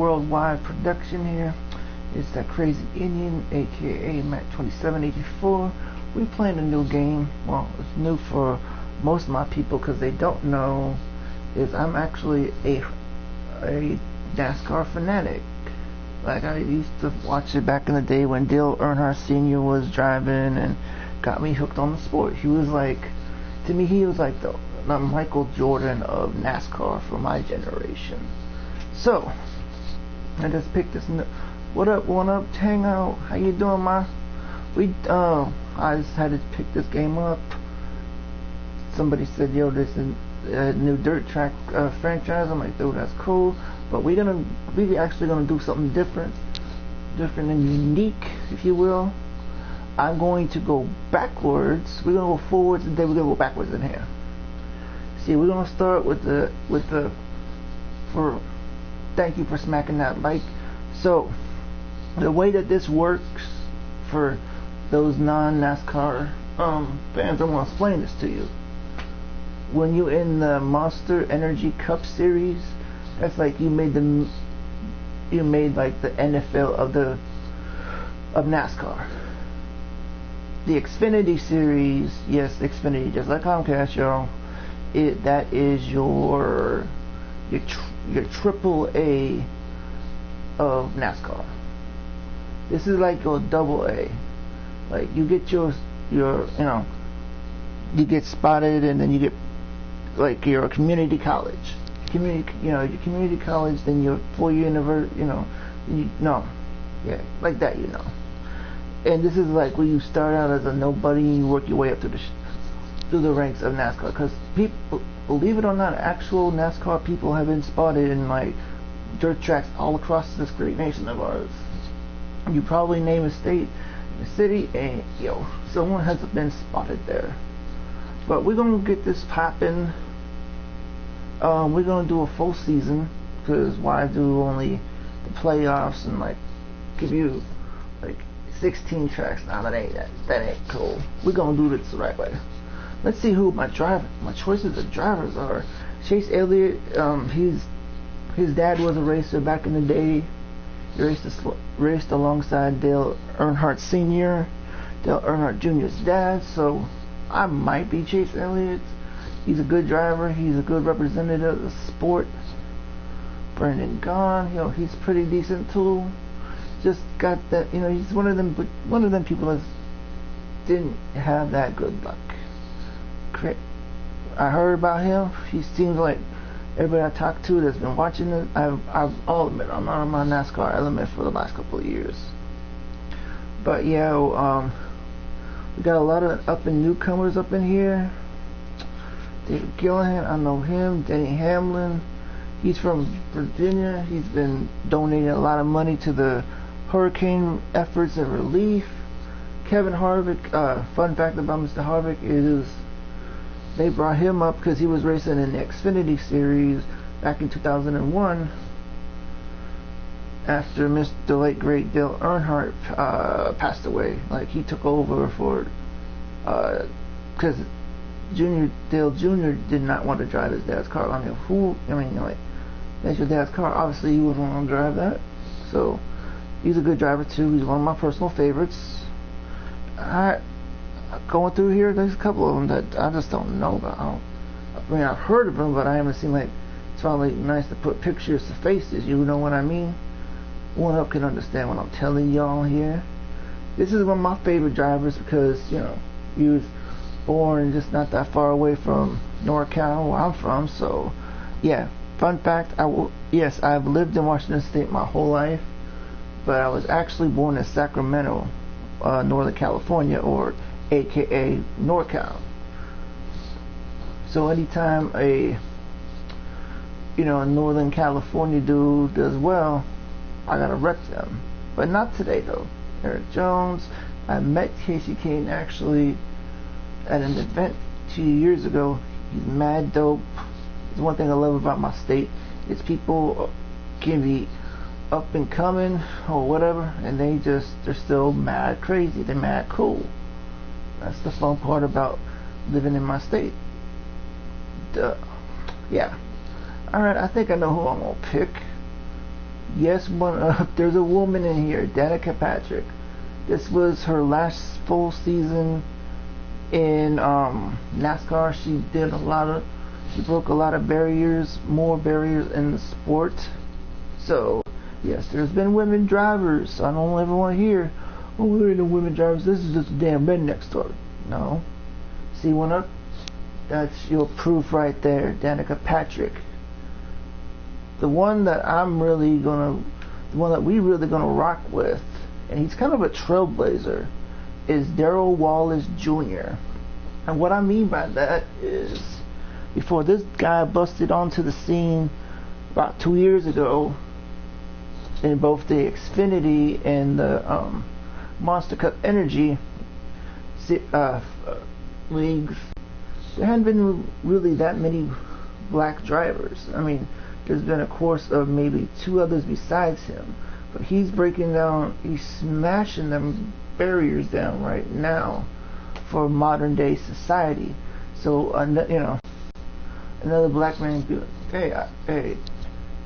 worldwide production here. It's that Crazy Indian, aka Matt2784. We playing a new game. Well, it's new for most of my people because they don't know is I'm actually a NASCAR fanatic. Like, I used to watch it back in the day when Dale Earnhardt Sr. was driving and got me hooked on the sport. He was like, to me, he was like the Michael Jordan of NASCAR for my generation. So, I just picked this. What up, hang out. How you doing, ma? I just had to pick this game up. Somebody said, yo, this is a new dirt track franchise. I'm like, dude, that's cool. But we actually gonna do something different and unique, if you will. I'm going to go backwards. We're gonna go forwards, and then we're gonna go backwards in here. See, we're gonna start with the thank you for smacking that like. So, the way that this works for those non-NASCAR fans, I'm gonna explain this to you. When you're in the Monster Energy Cup Series, that's like you made like the NFL of NASCAR. The Xfinity Series, yes, Xfinity, just like Comcast, y'all. That is your triple A of NASCAR. This is like your double A. Like, you get your you get spotted, and then you get like your community college. Your community college, then your 4-year university, like that, And this is like where you start out as a nobody and you work your way up through the ranks of NASCAR. Because people, believe it or not, actual NASCAR people have been spotted in like dirt tracks all across this great nation of ours. You probably name a state, a city, and someone has been spotted there. But we're gonna get this popping. We're gonna do a full season, because why do only the playoffs and like give you like 16 tracks? Nah, that ain't cool. We're gonna do this the right way. Let's see who my choices of drivers are. Chase Elliott, his dad was a racer back in the day. He raced alongside Dale Earnhardt Sr., Dale Earnhardt Jr.'s dad. So I might be Chase Elliott. He's a good driver. He's a good representative of the sport. Brendan Gaughan, he's pretty decent too. Just got that, he's one of them people that didn't have that good luck. I heard about him. He seems like everybody I talked to that's been watching it. I'll admit, I'm not on my NASCAR element for the last couple of years. But yeah, we got a lot of up and newcomers up in here. David Gillihan, I know him. Denny Hamlin, he's from Virginia. He's been donating a lot of money to the hurricane efforts and relief. Kevin Harvick, fun fact about Mr. Harvick is they brought him up because he was racing in the Xfinity Series back in 2001 after the late great Dale Earnhardt passed away. Like, he took over for because Dale Jr. did not want to drive his dad's car. That's your dad's car. Obviously, he wouldn't want to drive that. So, he's a good driver too. He's one of my personal favorites. Going through here, there's a couple of them that I just don't know about. I've heard of them, but I haven't seen, it's probably nice to put pictures to faces. You know what I mean? One up can understand what I'm telling y'all here. This is one of my favorite drivers because, he was born just not that far away from NorCal, where I'm from. So, yeah. Fun fact, I've lived in Washington State my whole life, but I was actually born in Sacramento, Northern California, or aka NorCal. So anytime a Northern California dude does well, I gotta rep them. But not today though. Eric Jones, I met Casey Kane actually at an event 2 years ago. He's mad dope. It's one thing I love about my state is people can be up and coming or whatever, and they're still mad crazy. They're mad cool. That's the fun part about living in my state. Yeah. Alright, I think I know who I'm gonna pick. Yes, there's a woman in here, Danica Patrick. This was her last full season in NASCAR. She broke a lot of barriers, more barriers in the sport. So, yes, there's been women drivers. So I don't ever want to hear, oh, there ain't no women drivers. This is just a damn redneck story. No. See one up? That's your proof right there, Danica Patrick. The one that we really gonna rock with, and he's kind of a trailblazer, is Darrell Wallace Jr. And what I mean by that is, before this guy busted onto the scene about 2 years ago, in both the Xfinity and the Monster Cup Energy leagues, there hadn't been really that many black drivers. I mean, there's been a course of maybe 2 others besides him, but he's smashing them barriers down right now for modern day society. So another black man be like, hey,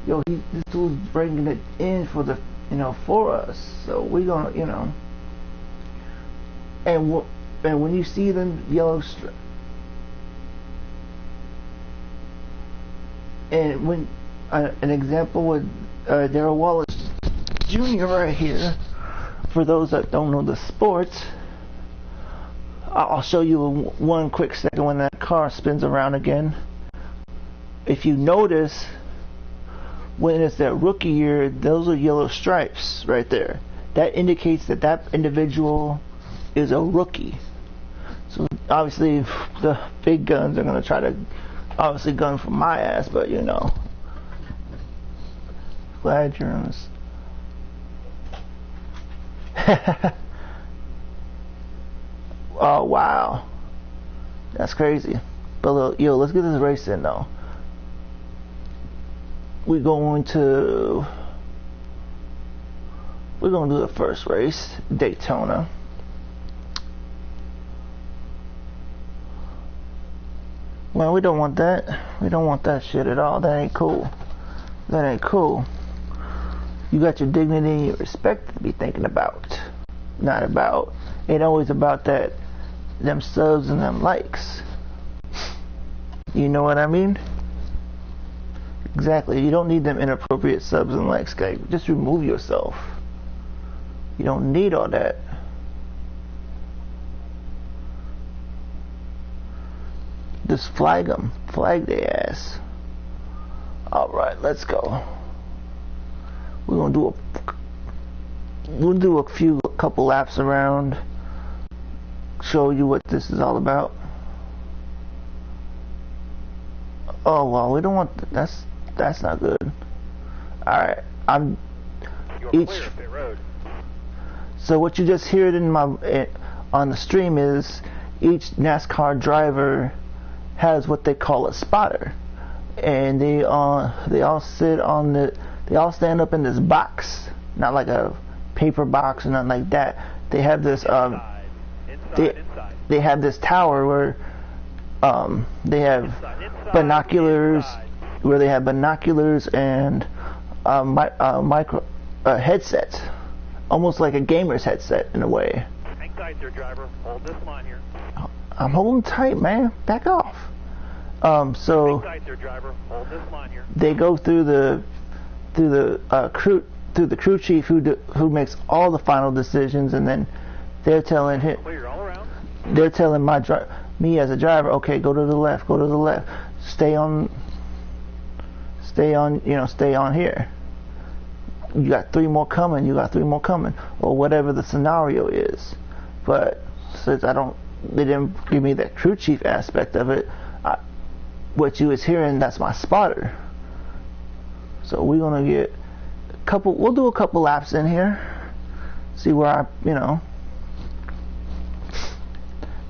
yo, this dude's bringing it in for the, for us. So we gonna, and when you see them yellow and when an example with Darrell Wallace Jr. right here, for those that don't know the sport, I'll show you one quick second when that car spins around again. If you notice, when it's that rookie year, those are yellow stripes right there. That indicates that that individual is a rookie. So obviously the big guns are going to try to obviously gun for my ass, but glad you're on this. Oh wow, that's crazy. But let's get this race in though. We're going to do the first race, Daytona. Man, we don't want that. We don't want that shit at all. That ain't cool. That ain't cool. You got your dignity and your respect to be thinking about. Not about. Ain't always about them subs and them likes. You know what I mean? Exactly. You don't need them inappropriate subs and likes, guys. Just remove yourself. You don't need all that. Just flag them. Flag their ass. Alright, let's go. We'll do a couple laps around. Show you what this is all about. Oh well, we don't want that's not good. Alright, so what you just heard on the stream is each NASCAR driver has what they call a spotter, and they all stand up in this box, not like a paper box or nothing like that. They have this they have this tower where they have binoculars, and micro headsets, almost like a gamer's headset in a way. Hang tight there, driver. Hold this line here. I'm holding tight, man. Back off. So hang tight there, driver. Hold this line here. They go through the crew chief who makes all the final decisions, and then they're telling him. Clear all around. They're telling me as a driver, okay, go to the left, stay on here. You got 3 more coming, or whatever the scenario is. But since they didn't give me that crew chief aspect of it, what you was hearing, that's my spotter. So we're gonna get we'll do a couple laps in here, see where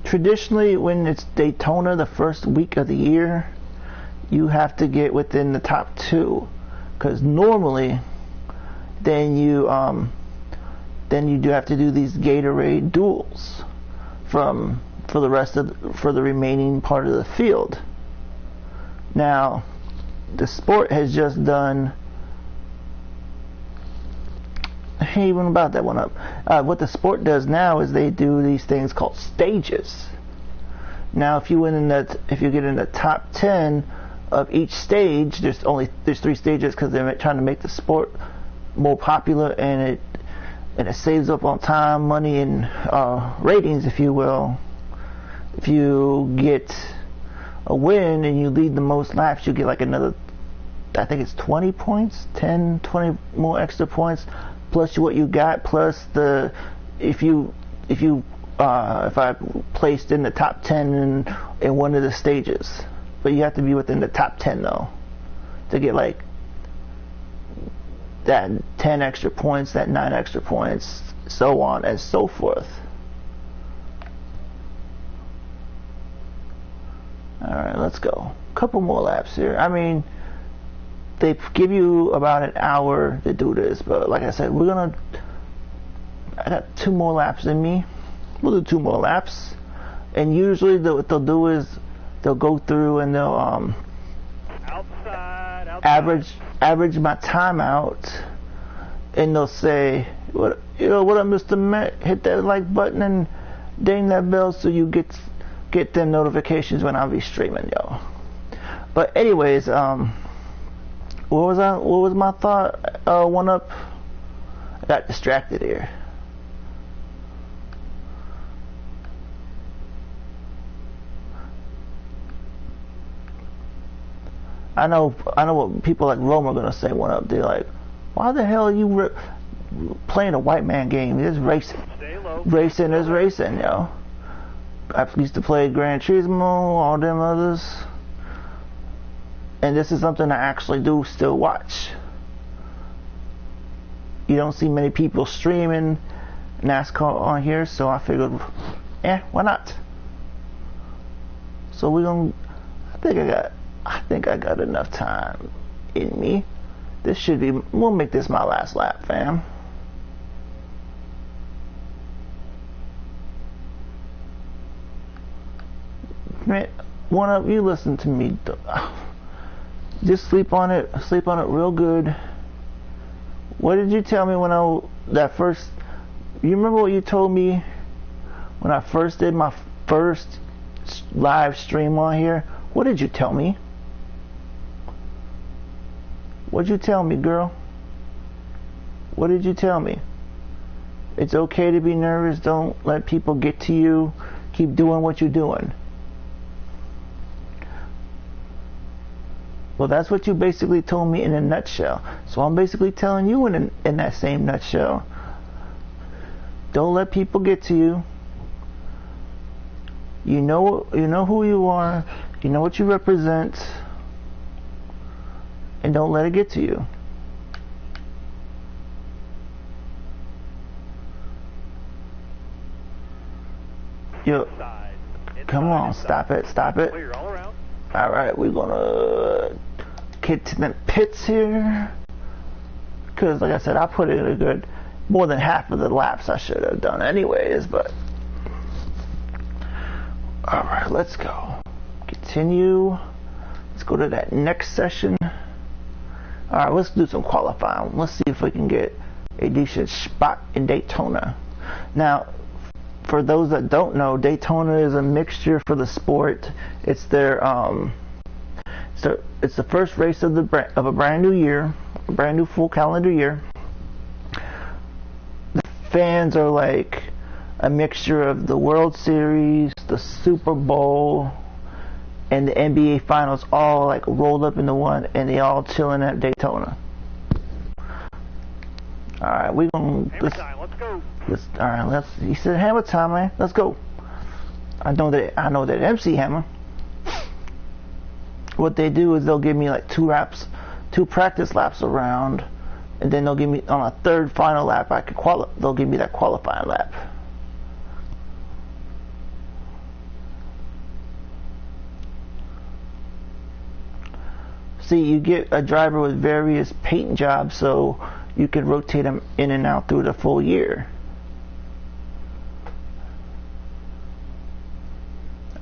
traditionally when it's Daytona, the first week of the year, you have to get within the top 2, because normally then you do have to do these Gatorade duels for the remaining part of the field. Now the sport has just done ain't even about that one up. What the sport does now is they do these things called stages. Now, if you get in the top 10 of each stage, there's 3 stages because they're trying to make the sport more popular, and it saves up on time, money, and ratings, if you will. If you get a win and you lead the most laps, you get like another, I think it's 20 points, 10, 20 more extra points, plus what you got, plus if I placed in the top 10 in one of the stages. But you have to be within the top 10 though to get like that 10 extra points, that 9 extra points, so on and so forth. Alright, let's go. Couple more laps here. I mean, they give you about an hour to do this, but like I said, I got 2 more laps in me. We'll do 2 more laps, and usually what they'll do is they'll go through and they'll outside. average my time out, and they'll say, what up, Mr. Matt? Hit that like button and ding that bell so you get them notifications when I'll be streaming, yo. But anyways, what was my thought? One up. I got distracted here. I know what people like Rome are gonna say. One up, they're like, "Why the hell are you playing a white man game? It's racing. Stay low. Racing is racing, yo." I used to play Gran Turismo, all them others, and this is something I actually do still watch. You don't see many people streaming NASCAR on here, so I figured, why not? So I think I got enough time in me. We'll make this my last lap, fam. Man, one up, you listen to me. Just sleep on it real good. What did you tell me you remember what you told me when I first did my first live stream on here? What did you tell me? What'd you tell me, girl? What did you tell me? It's okay to be nervous. Don't let people get to you. Keep doing what you're doing. Well, that's what you basically told me in a nutshell. So I'm basically telling you in that same nutshell. Don't let people get to you. You know who you are. You know what you represent. And don't let it get to you. Yo, come on, stop it. Clear all around. Alright, we're gonna get to the pits here. Because, like I said, I put in a good more than half of the laps I should have done anyways, but. Alright, let's go. Continue. Let's go to that next session. Alright, let's do some qualifying. Let's see if we can get a decent spot in Daytona. Now, for those that don't know, Daytona is a mixture for the sport. It's their it's the first race of a brand new year, a brand new full calendar year. The fans are like a mixture of the World Series, the Super Bowl, and the NBA Finals all like rolled up into one, and they all chilling at Daytona. All right, we gonna Hammer time. Let's go. He said hammer time, man. Let's go. I know that MC Hammer. What they do is they'll give me like 2 practice laps around, and then they'll give me on a third final lap. They'll give me that qualifying lap. See, you get a driver with various paint jobs, so you can rotate them in and out through the full year.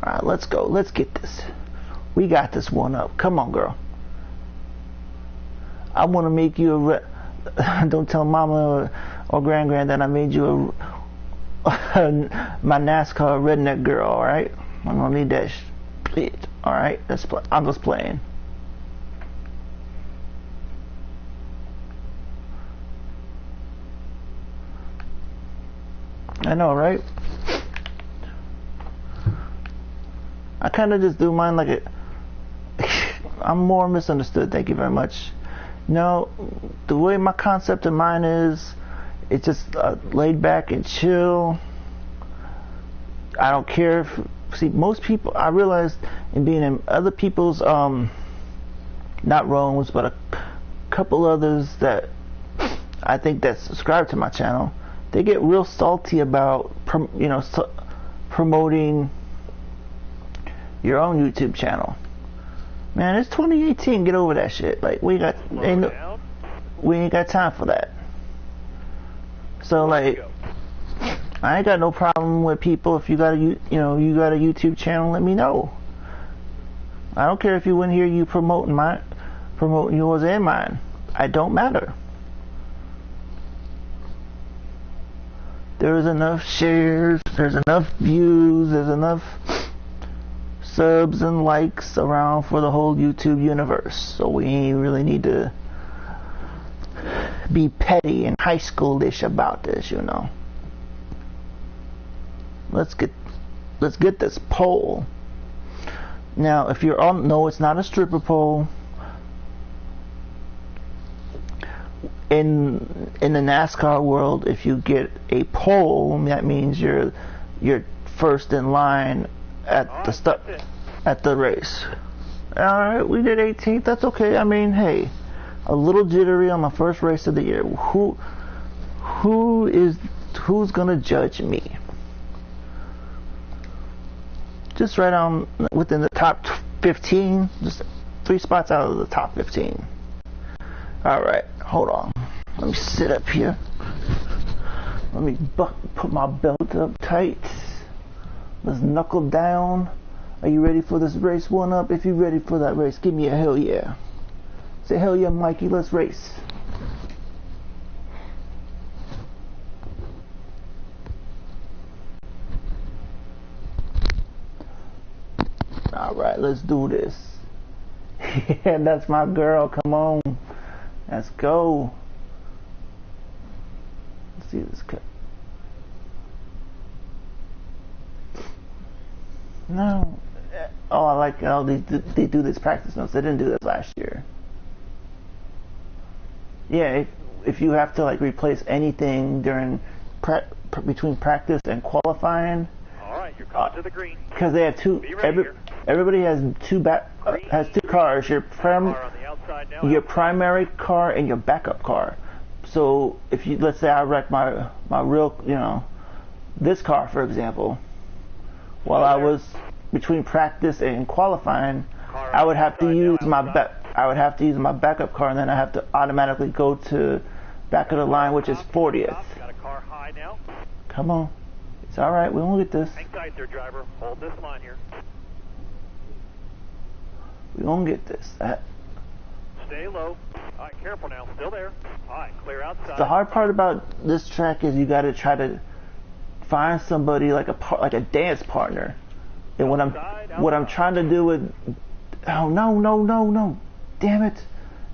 Alright, let's go. Let's get this. We got this one up. Come on, girl. I want to make you don't tell mama or Grand that I made you my NASCAR redneck girl. All right, I'm gonna need that shit. All right, I'm just playing. I know, right? I kind of just do mine like it. I'm more misunderstood. Thank you very much. No, the way my concept of mine is, it's just laid back and chill. I don't care if, see, most people, I realized in being in other people's, not Rome's, but a couple others that I think that subscribe to my channel, they get real salty about, promoting your own YouTube channel. Man, it's 2018. Get over that shit. Like we ain't got time for that. So like, I ain't got no problem with people. If you got you got a YouTube channel, let me know. I don't care if you wouldn't hear you promoting yours and mine. I don't matter. There's enough shares, there's enough views, there's enough subs and likes around for the whole YouTube universe. So we ain't really need to be petty and high schoolish about this, you know. Let's get this poll. Now, if you're on, no, it's not a stripper pole. In the NASCAR world, if you get a pole, that means you're first in line at the race. All right, we did 18th. That's okay. I mean, hey, a little jittery on my first race of the year. Who's gonna judge me? Just right on within the top 15, just 3 spots out of the top 15. All right, hold on. Let me sit up here. Let me put my belt up tight. Let's knuckle down. Are you ready for this race? One up. If you're ready for that race, give me a hell yeah. Say hell yeah, Mikey. Let's race. All right, let's do this. Yeah, that's my girl. Come on. Let's go. Let's see this cut. No. Oh, I like how they do this practice notes. They didn't do this last year. Yeah, if you have to like replace anything during between practice and qualifying. All right, you're coming to the green. Because they have two. Everybody has two cars. Your primary car and your backup car. So if you, let's say I wreck my real, this car for example, while I was between practice and qualifying, I would have to use my backup car, and then I have to automatically go to back of the line, which is 40th. Got a car high now. Come on, it's all right. We won't get this. Hang tight there, driver. Hold this line here. We won't get this. Stay low. All right, careful now. Still there. All right, clear outside. The hard part about this track is you got to try to find somebody like a dance partner. And what I'm trying to do with, oh no, damn it,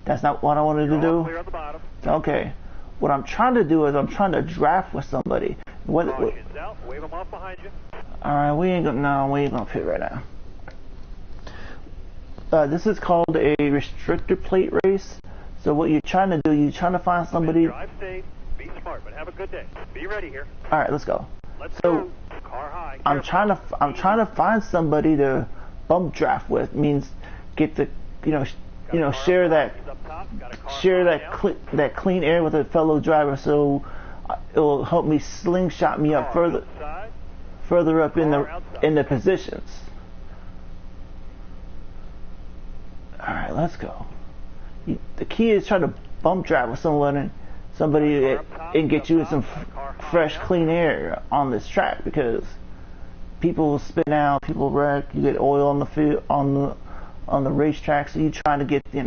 that's not what I wanted to do. Clear on the bottom. Okay, what I'm trying to do is I'm trying to draft with somebody. Caution's out. Wave them off behind you. All right, we ain't gonna pit right now. This is called a restrictor plate race. So what you're trying to do, you're trying to find somebody. Drive safe, be smart, but have a good day. Be ready here. All right, let's go. Let's go. Car high. I'm trying to find somebody to bump draft with. Means get the share that clean air with a fellow driver. So it will help me slingshot me up further up in the positions. All right, let's go. The key is trying to bump drive with somebody and get you some fresh, clean air on this track, because people spin out, people wreck, you get oil on the field, on the racetrack. So you try to get, just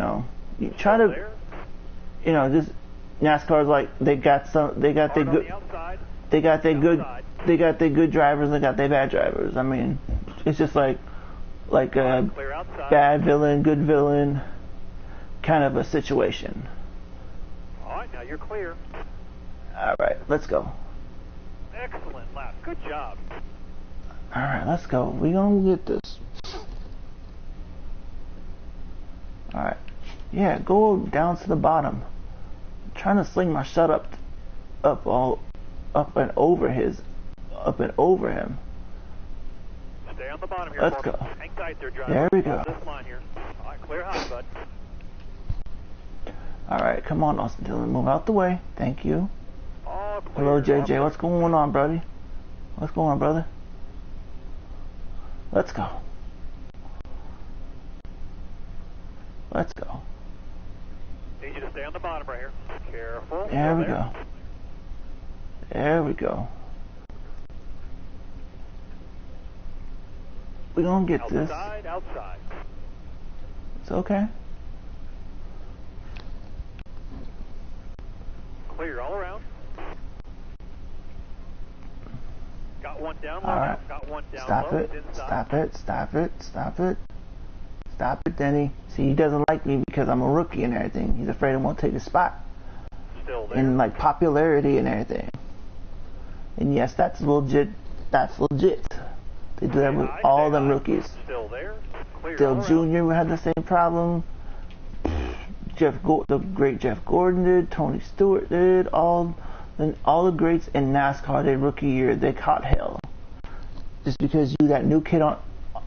NASCAR's like they got their good, the outside. they got their good, they got their good drivers and they got their bad drivers. I mean, it's just like a Clear outside. bad villain, good villain kind of a situation. All right, now you're clear. All right, let's go. Excellent lap. Good job. All right, let's go. We gonna get this. All right, yeah, go down to the bottom. I'm trying to sling my shut up and over him. Stay on the bottom here. Let's Corbin. go. Hang tight there, driver. There we go. This line here. All right, clear high, bud. All right, come on, Austin Dillon, move out the way. Thank you. All clear. Hello, JJ. What's going on, buddy? What's going on, brother? Let's go. Let's go. Need you to stay on the bottom right here. Careful. There we go. There we go. We're gonna get this. Outside. It's okay. Clear all around. Got one down low. All right. Got one down Stop low. it. Inside. Stop it. Stop it. Stop it. Stop it, Denny. See, he doesn't like me because I'm a rookie and everything. He's afraid I won't take his spot. Still there. And like popularity and everything. And yes, that's legit. That's legit. They do that with all them rookies. Still there. Clear Dale all around. Jr. had the same problem. The great Jeff Gordon did. Tony Stewart did. All the greats in NASCAR their rookie year, they caught hell. Just because you that new kid on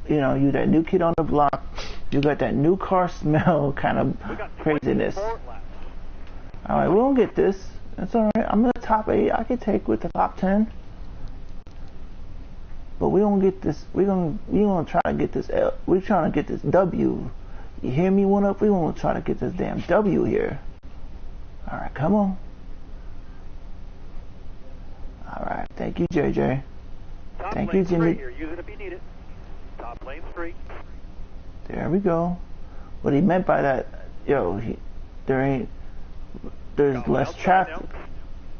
the block, you got that new car smell kind of craziness. All right, we don't get this. That's all right. I'm in the top 8. I can take with the top 10. But we don't get this. We gonna try to get this. We're trying to get this W. You hear me? One up. We gonna try to get this damn W here. All right, come on. All right, thank you, JJ. Thank you, Jimmy. Here. Use it if you need it. Top lane's free. There we go. What he meant by that, there's less traffic.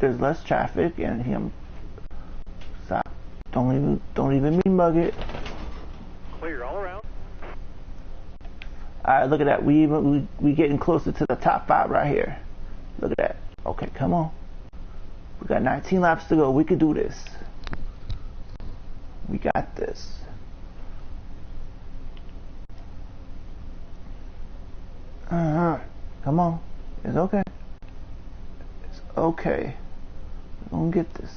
There's less traffic, and him. Stop. Don't even me mug it. Clear all around. All right, look at that. We getting closer to the top 5 right here. Look at that. Okay, come on. We got 19 laps to go. We can do this. We got this. Come on. It's okay. It's okay. We're gonna get this.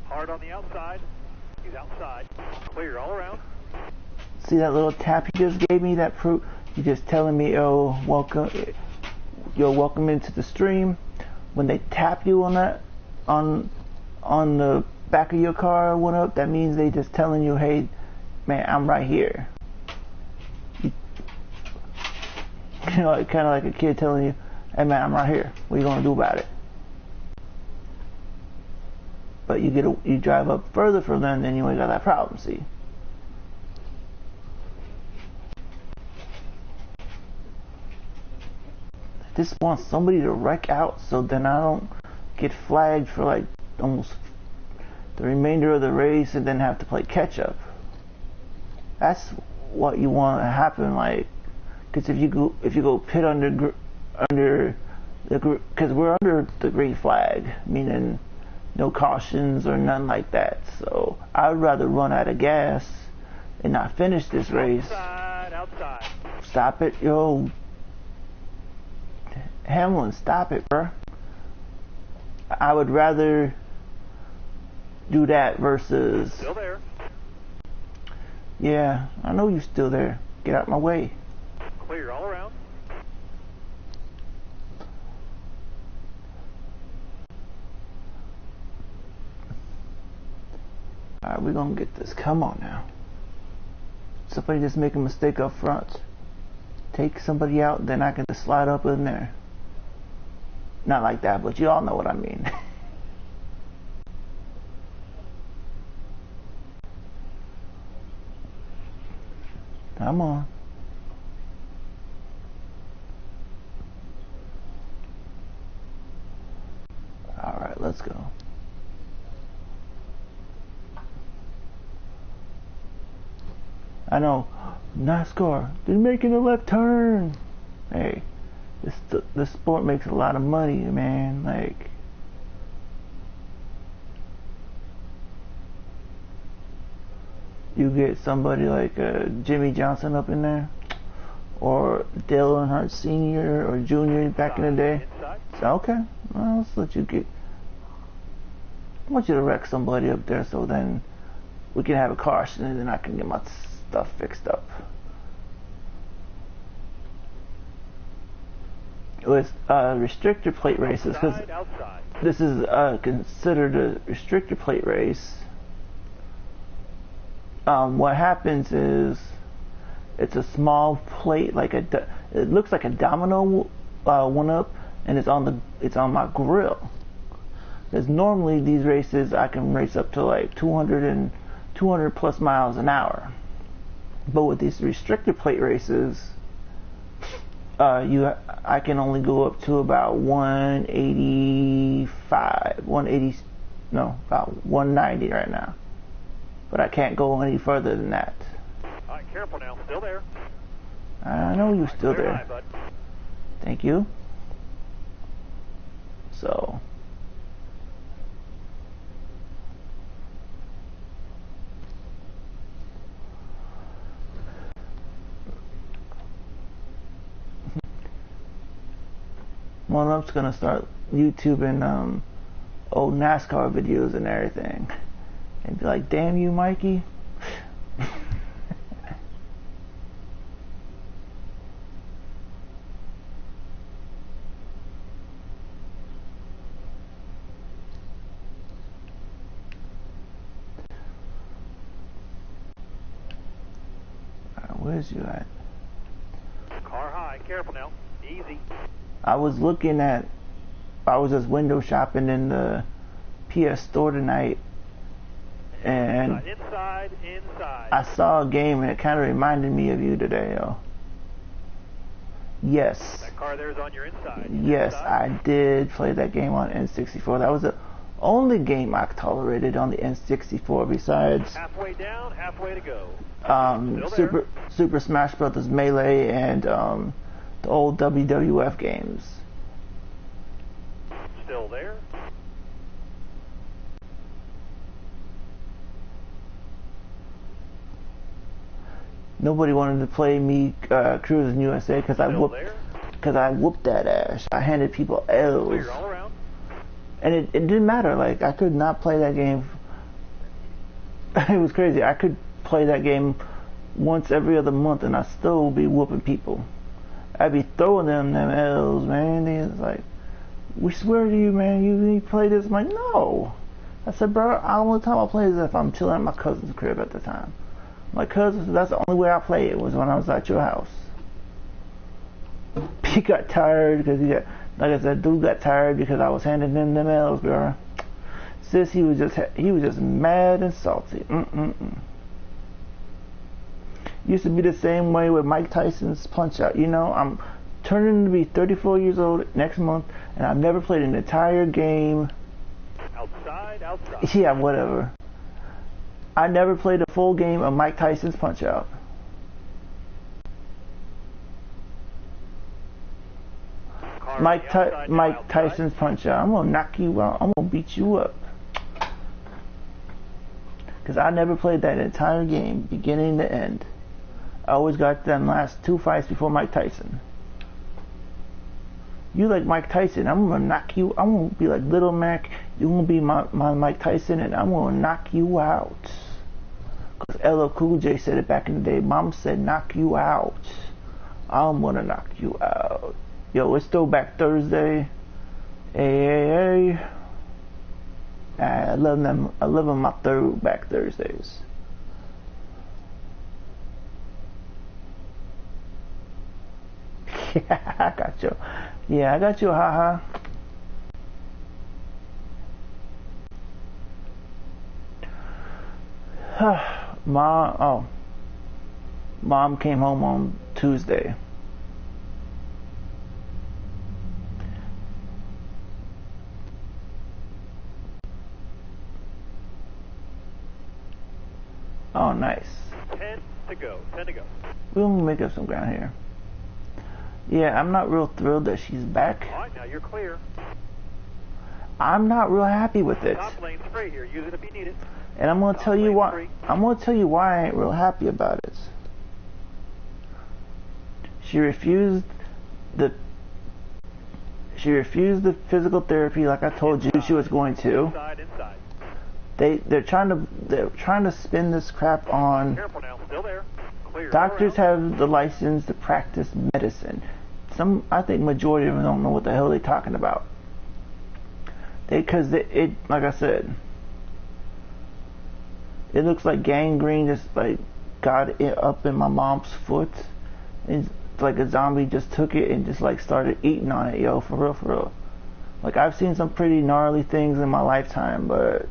Hard on the outside. He's outside. Clear all around. See that little tap he just gave me? That proof. He just telling me, welcome into the stream. When they tap you on that, on the back of your car or whatever, that means they just telling you, hey, man, I'm right here. Kind of like a kid telling you, hey man, I'm right here. What are you gonna do about it? But you drive up further from them, then you ain't got that problem. See. I just want somebody to wreck out so then I don't get flagged for like almost the remainder of the race and then have to play catch up. That's what you want to happen, like, because if you go pit under the, because we're under the green flag, meaning no cautions or none like that. So I'd rather run out of gas and not finish this race. Outside. Stop it, yo. Hamlin, stop it, bro. I would rather do that versus. Still there. Yeah, I know you're still there. Get out my way. Clear all around. Alright, we're gonna get this. Come on now. Somebody just make a mistake up front. Take somebody out, then I can just slide up in there. Not like that, but you all know what I mean. Come on. Alright, let's go. I know. NASCAR, they're making a left turn. Hey, this sport makes a lot of money, man. Like, you get somebody like Jimmy Johnson up in there, or Dale Earnhardt Sr. or Jr. back in the day. So, okay, well, let's let you get. I want you to wreck somebody up there, so then we can have a caution, and then I can get my stuff fixed up. With restrictor plate races, because this is considered a restrictor plate race. What happens is it's a small plate, like it looks like a domino one up, and it's on my grill. Because normally these races I can race up to like 200 plus miles an hour, but with these restrictor plate races, I can only go up to about 190 right now. But I can't go any further than that. Alright, careful now, still there. I know you're still there. High, bud. Thank you. So. Well, I'm just gonna start YouTubing old NASCAR videos and everything, and be like, "Damn you, Mikey!" Where's you at? Car high, careful now, easy. I was just window shopping in the PS store tonight, and inside. I saw a game, and it kind of reminded me of you today, yo. Yes. That car there's on your inside. Yes, inside? I did play that game on N64. That was the only game I tolerated on the N64 besides halfway down, halfway to go. Super Smash Brothers Melee and the old WWF games. Still there? Nobody wanted to play me Cruising USA because I whooped that ass. I handed people L's. Clear all around. And it didn't matter. Like, I could not play that game. It was crazy. I could play that game once every other month, and I still would be whooping people. I'd be throwing them L's, man. They was like, "We swear to you, man, you need to play this." I'm like, "No." I said, "Bro, the only time I play is if I'm chilling at my cousin's crib at the time." My cousin, that's the only way I played it was when I was at your house. He got tired because like I said, dude got tired because I was handing him them L's, bro. Sis, he was just mad and salty. Used to be the same way with Mike Tyson's Punch Out. You know, I'm turning to be 34 years old next month, and I've never played an entire game. Outside. Yeah, whatever. I never played a full game of Mike Tyson's Punch Out. Mike Tyson's Punch Out. I'm gonna knock you out. I'm gonna beat you up. Because I never played that entire game, beginning to end. I always got them last 2 fights before Mike Tyson. You like Mike Tyson, I'm gonna knock you. I'm gonna be like Little Mac. You're gonna be my Mike Tyson, and I'm gonna knock you out. Because LL Cool J said it back in the day. Mom said, "Knock you out." I'm gonna knock you out. Yo, it's Throwback Thursday. Hey. I love them. I love my Throwback Thursdays. Yeah, I got you. Yeah, I got you, haha. Mom came home on Tuesday. Oh, nice. 10 to go. 10 to go. We'll make up some ground here. Yeah, I'm not real thrilled that she's back. All right, now you're clear. I'm not real happy with it. Top lane's free here. Use it if you need it. And I'm gonna tell you why. I'm gonna tell you why I ain't real happy about it. She refused the physical therapy like I told you she was going to. Inside. They're trying to spin this crap on. Careful now. Still there. Clear. Doctors have the license to practice medicine. I think majority of them don't know what the hell they're talking about. Because it like I said, it looks like gangrene just like got it up in my mom's foot. It's like a zombie just took it and just like started eating on it, yo, for real. Like I've seen some pretty gnarly things in my lifetime, but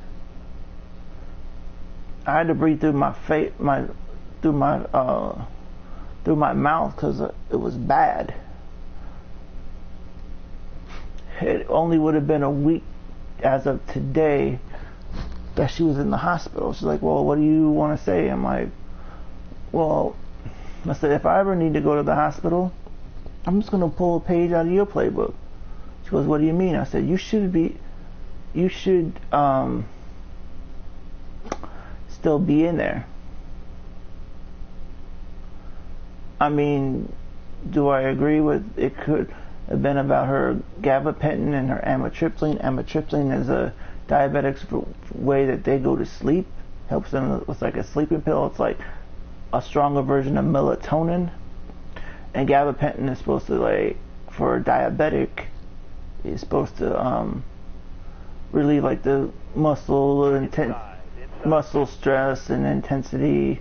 I had to breathe through my through my mouth because it was bad. It only would have been a week as of today that she was in the hospital. She's like, well, what do you want to say? I'm like, well, I said, if I ever need to go to the hospital, I'm just going to pull a page out of your playbook. She goes, what do you mean? I said, you should still be in there. I mean, do I agree with it could have been about her gabapentin and her amitriptyline? Amitriptyline is a diabetic's way that they go to sleep. Helps them with like a sleeping pill. It's like a stronger version of melatonin. And gabapentin is supposed to, like, for a diabetic, is supposed to relieve like the muscle muscle stress and intensity.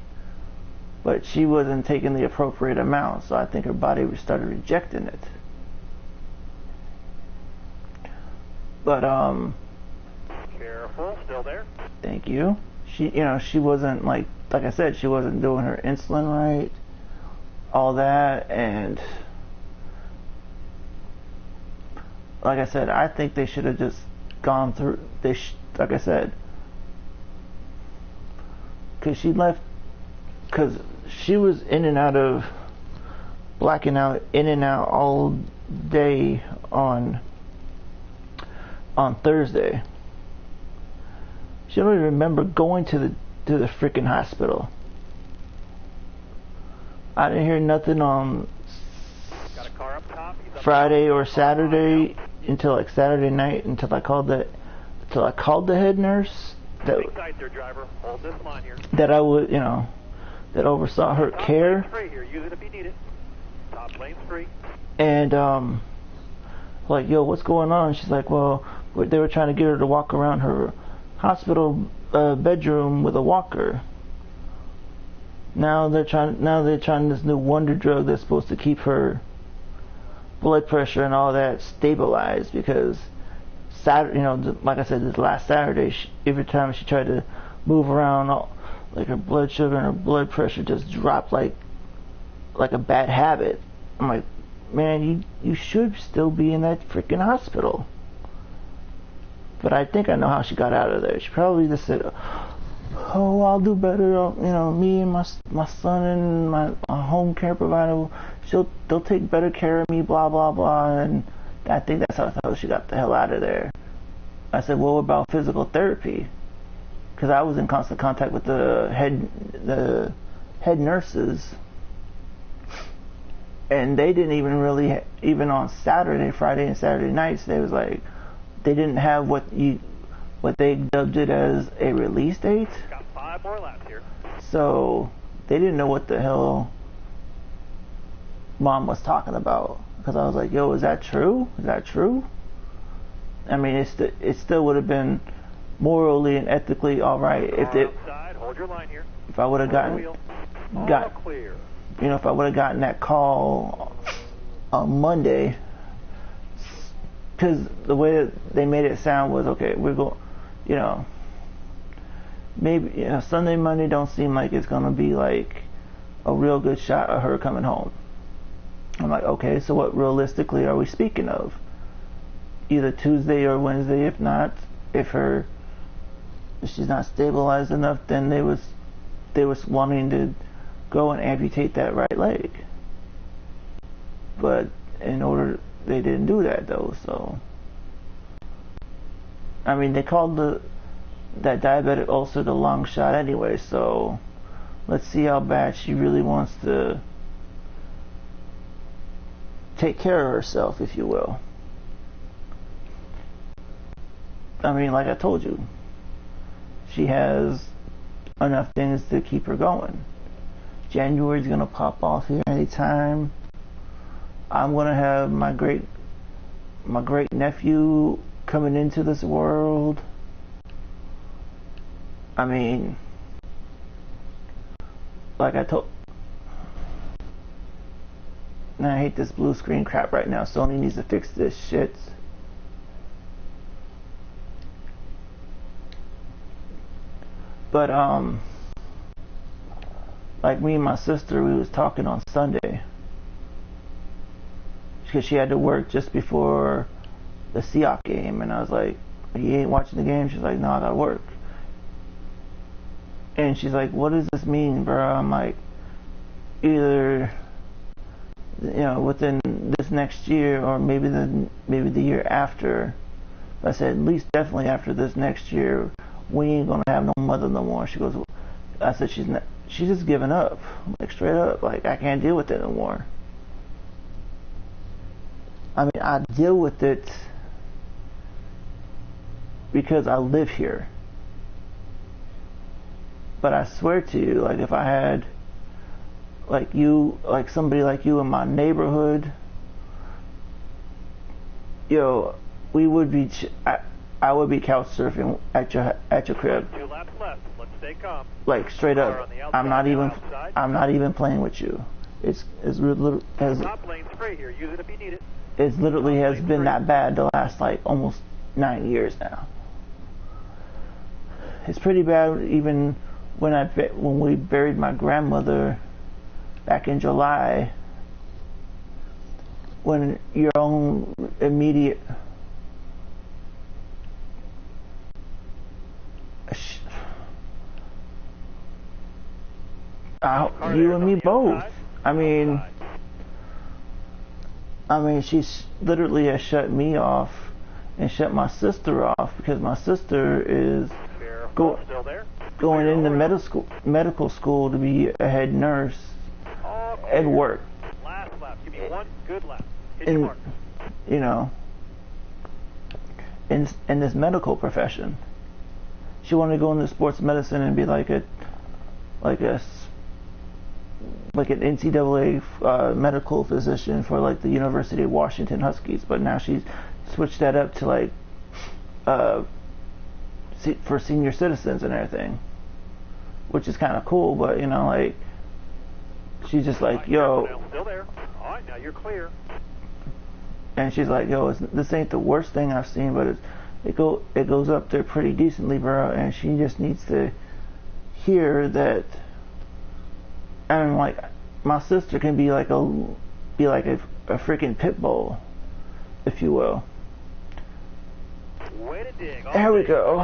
But she wasn't taking the appropriate amount, so I think her body started rejecting it. But Careful, still there. thank you. She wasn't like I said, she wasn't doing her insulin right, all that, and like I said, I think they should have just gone through. Like I said, because she left, because she was in and out of blacking out, in and out all day on Thursday. She don't even remember going to the freaking hospital. I didn't hear nothing on Got a car up top. Friday or Saturday until like Saturday night until I called the head nurse that there, driver. Hold this line here. that I would that oversaw her Top care. lane's free here. Use it if you need it. Top lane's free. And like, yo, what's going on? She's like, well, they were trying to get her to walk around her hospital bedroom with a walker. Now they're trying this new wonder drug that's supposed to keep her blood pressure and all that stabilized, because Saturday, like I said, this last Saturday, every time she tried to move around, like her blood sugar and her blood pressure just dropped like a bad habit. I'm like, man, you should still be in that freaking hospital. But I think I know how she got out of there. She probably just said, oh, I'll do better. Me and my son and my home care provider, they'll take better care of me, blah, blah, blah. And I think that's how she got the hell out of there. I said, well, what about physical therapy? Because I was in constant contact with the head nurses. And they didn't even really, even on Friday and Saturday nights, they was like, they didn't have what they dubbed it as a release date. Got 5 more laps here. So they didn't know what the hell Mom was talking about. Because I was like, yo, is that true? Is that true? I mean, it still would have been morally and ethically all right Hold your line here. if I would have Clear. If I would have gotten that call on Monday. Because the way that they made it sound was, okay, we're going, maybe Sunday, Monday don't seem like it's going to be like a real good shot of her coming home. I'm like, okay, so what realistically are we speaking of? Either Tuesday or Wednesday. If not, if she's not stabilized enough, then they was wanting to go and amputate that right leg. But they didn't do that though. So I mean, they called that diabetic ulcer the long shot anyway. So let's see how bad she really wants to take care of herself, if you will. I mean, like I told you, she has enough things to keep her going. January's gonna pop off here anytime. I'm gonna have my great nephew coming into this world. I mean, like I told, and I hate this blue screen crap right now. Sony needs to fix this shit. But like me and my sister, we was talking on Sunday because she had to work just before the Seahawks game, and I was like, "You ain't watching the game?" She's like, "No, I gotta work." And she's like, "What does this mean, bro?" I'm like, either, you know, within this next year or maybe the year after. I said, at least definitely after this next year, we ain't gonna have no mother no more. She goes, I said, she's just giving up, like straight up, like I can't deal with it no more. I mean, I deal with it because I live here. But I swear to you, like if I had like somebody like you in my neighborhood, we would be. I would be couch surfing at your crib. 2 laps left. Let's stay calm. Like straight up, I'm not even playing with you. Top lane's free here. Use it if you need it. It literally has been that bad the last like almost 9 years now. It's pretty bad even when we buried my grandmother back in July. When your own immediate you and me both. I mean, she literally has shut me off and shut my sister off because my sister is going into medical school to be a head nurse and work. Last lap. Give me one good lap. In this medical profession. She wanted to go into sports medicine and be like an NCAA medical physician for like the University of Washington Huskies, but now she's switched that up to like for senior citizens and everything, which is kind of cool. But like she's just like, yo. Still there. All right, now you're clear. And she's like, yo, this ain't the worst thing I've seen, but it goes up there pretty decently, bro. And she just needs to hear that. And like, my sister can be like a freaking pit bull, if you will. Way to dig. There we go.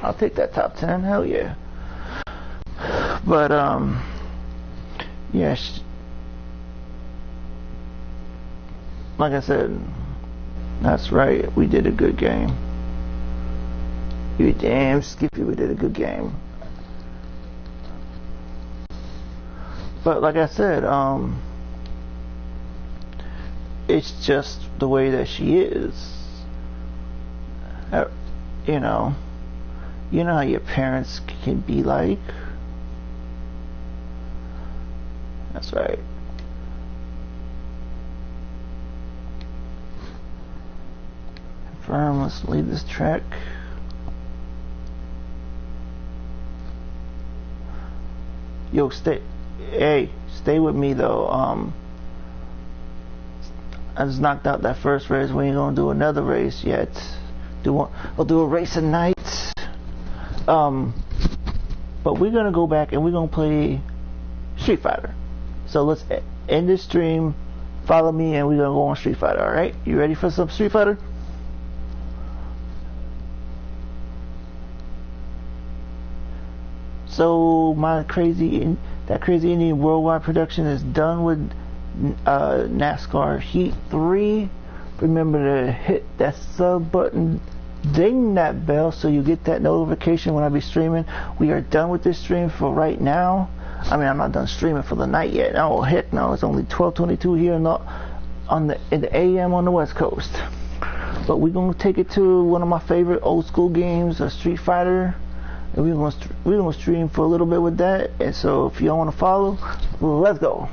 I'll take that top 10. Hell yeah. But yeah. Like I said, that's right. We did a good game. You damn Skippy, we did a good game. But like I said, it's just the way that she is. You know how your parents can be like. That's right. Confirm. Let's leave this track. Yo, stay with me though. I just knocked out that first race. We ain't gonna do another race yet. We'll do a race at night. But we're gonna go back and we're gonna play Street Fighter. So let's end this stream. Follow me, and we're gonna go on Street Fighter. All right? You ready for some Street Fighter? So that crazy Indian worldwide production is done with NASCAR Heat 3. Remember to hit that sub button, ding that bell so you get that notification when I be streaming. We are done with this stream for right now. I mean, I'm not done streaming for the night yet. Oh heck no, it's only 12:22 here in the AM on the West Coast. But we're gonna take it to one of my favorite old school games, Street Fighter. And we're gonna stream for a little bit with that. And so if y'all wanna follow, let's go.